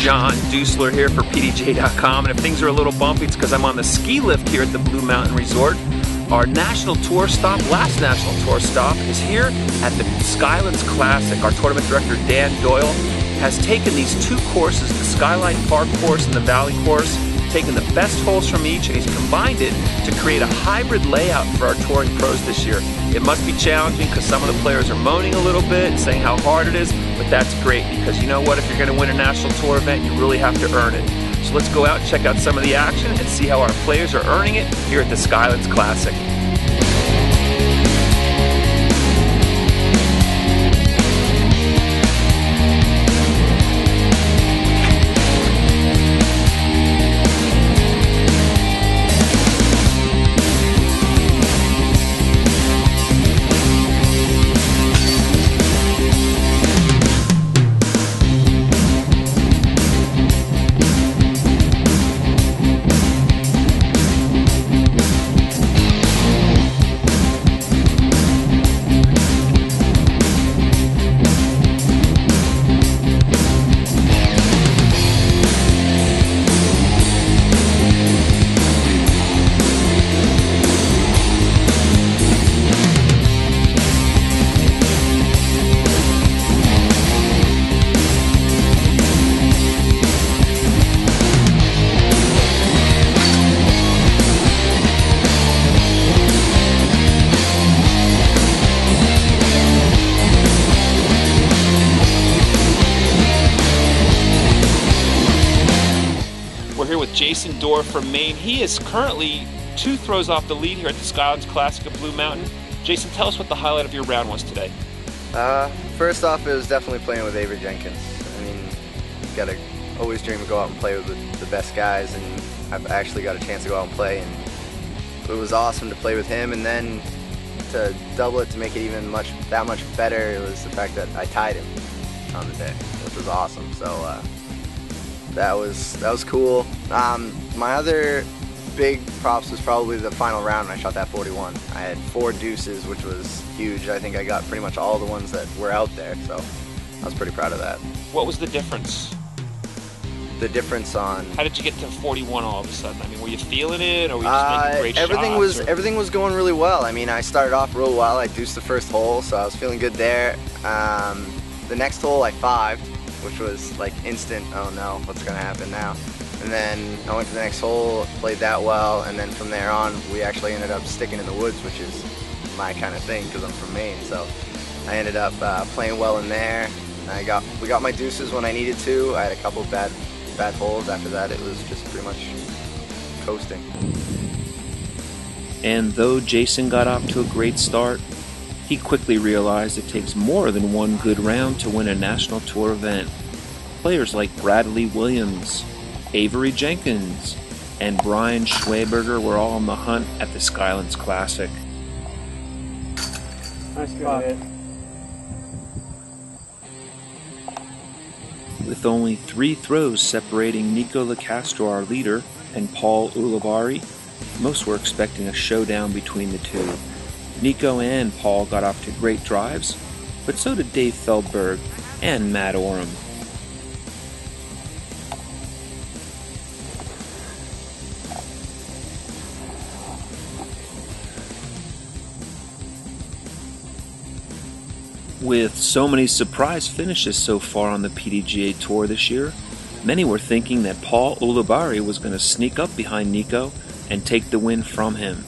John Dusler here for PDJ.com, and if things are a little bumpy, it's because I'm on the ski lift here at the Blue Mountain Resort. Our national tour stop, last national tour stop, is here at the Skylands Classic. Our tournament director, Dan Doyle, has taken these two courses, the Skyline Park course and the Valley course, taken the best holes from each, and he's combined it to create a hybrid layout for our touring pros this year. It must be challenging because some of the players are moaning a little bit, saying how hard it is, but that's great because you know what, if you're going to win a national tour event, you really have to earn it. So let's go out and check out some of the action and see how our players are earning it here at the Skylands Classic. We're here with Jason Dorr from Maine. He is currently 2 throws off the lead here at the Skylands Classic at Blue Mountain. Jason, tell us what the highlight of your round was today. First off, it was definitely playing with Avery Jenkins. I mean, you gotta always dream to go out and play with the best guys, and I've actually got a chance to go out and play, and it was awesome to play with him. And then to double it, to make it even that much better, it was the fact that I tied him on the day, which was awesome. So that was cool. My other big props was probably the final round when I shot that 41. I had 4 deuces, which was huge. I think I got pretty much all the ones that were out there, so I was pretty proud of that. What was the difference? The difference on... How did you get to 41 all of a sudden? I mean, were you feeling it, or were you just making great shots? Everything was going really well. I mean, I started off real well. I deuced the first hole, so I was feeling good there. The next hole I 5'd, which was like instant, oh no, what's gonna happen now? And then I went to the next hole, played that well, and then from there on, we actually ended up sticking in the woods, which is my kind of thing because I'm from Maine. So I ended up playing well in there. We got my deuces when I needed to. I had a couple bad holes. After that, it was just pretty much coasting. And though Jason got off to a great start, he quickly realized it takes more than one good round to win a national tour event. Players like Bradley Williams, Avery Jenkins, and Brian Schweberger were all on the hunt at the Skylands Classic. Nice hit. With only 3 throws separating Nico Lacastro, our leader, and Paul Ulibarri, most were expecting a showdown between the two. Nico and Paul got off to great drives, but so did Dave Feldberg and Matt Oram. With so many surprise finishes so far on the PDGA Tour this year, many were thinking that Paul Ulibarri was going to sneak up behind Nico and take the win from him.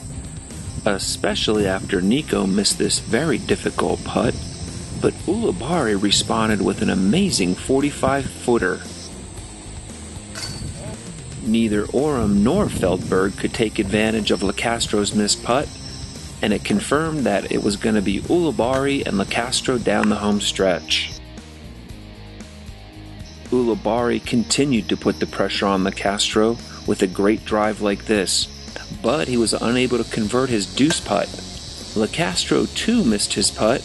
Especially after Nico missed this very difficult putt, but Ulibarri responded with an amazing 45-footer. Neither Oram nor Feldberg could take advantage of Lacastro's missed putt, and it confirmed that it was going to be Ulibarri and Lacastro down the home stretch. Ulibarri continued to put the pressure on Lacastro with a great drive like this, but he was unable to convert his deuce putt. Lacastro too missed his putt,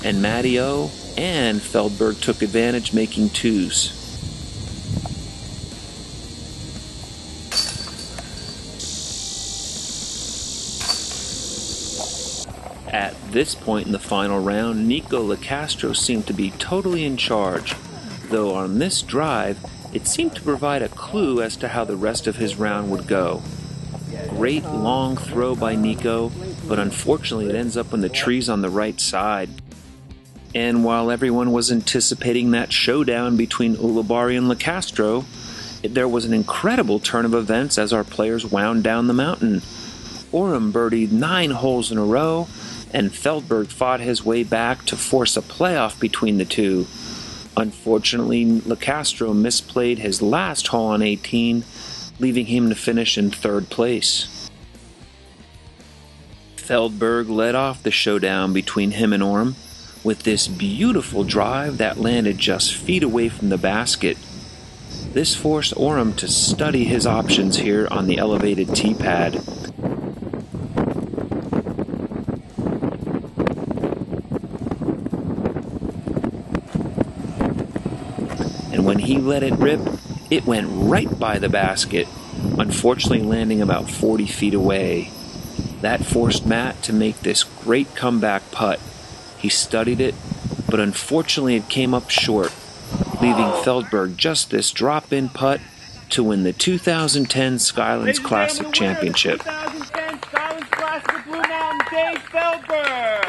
and Matty O and Feldberg took advantage, making 2s. At this point in the final round, Nico Lacastro seemed to be totally in charge, though on this drive, It seemed to provide a clue as to how the rest of his round would go. Great long throw by Nico, but unfortunately it ends up in the trees on the right side. And while everyone was anticipating that showdown between Ulibarri and Lecastro, there was an incredible turn of events as our players wound down the mountain. Oram birdied 9 holes in a row, and Feldberg fought his way back to force a playoff between the two. Unfortunately, Lecastro misplayed his last hole on 18, leaving him to finish in 3rd place. Feldberg led off the showdown between him and Oram with this beautiful drive that landed just feet away from the basket. This forced Oram to study his options here on the elevated tee pad. And when he let it rip, it went right by the basket, unfortunately landing about 40 feet away. That forced Matt to make this great comeback putt. He studied it, but unfortunately it came up short, leaving Feldberg just this drop-in putt to win the 2010 Skylands Classic Championship. 2010 Skylands Classic Blue Mountain, Dave Feldberg!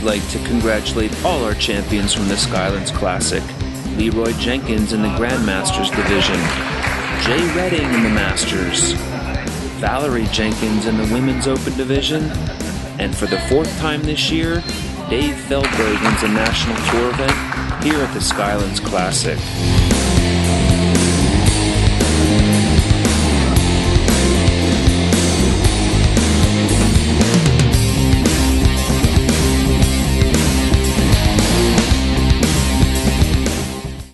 Like to congratulate all our champions from the Skylands Classic: Leroy Jenkins in the Grandmasters division, Jay Redding in the Masters, Valerie Jenkins in the Women's Open division, and for the 4th time this year, Dave Feldberg wins a national tour event here at the Skylands Classic.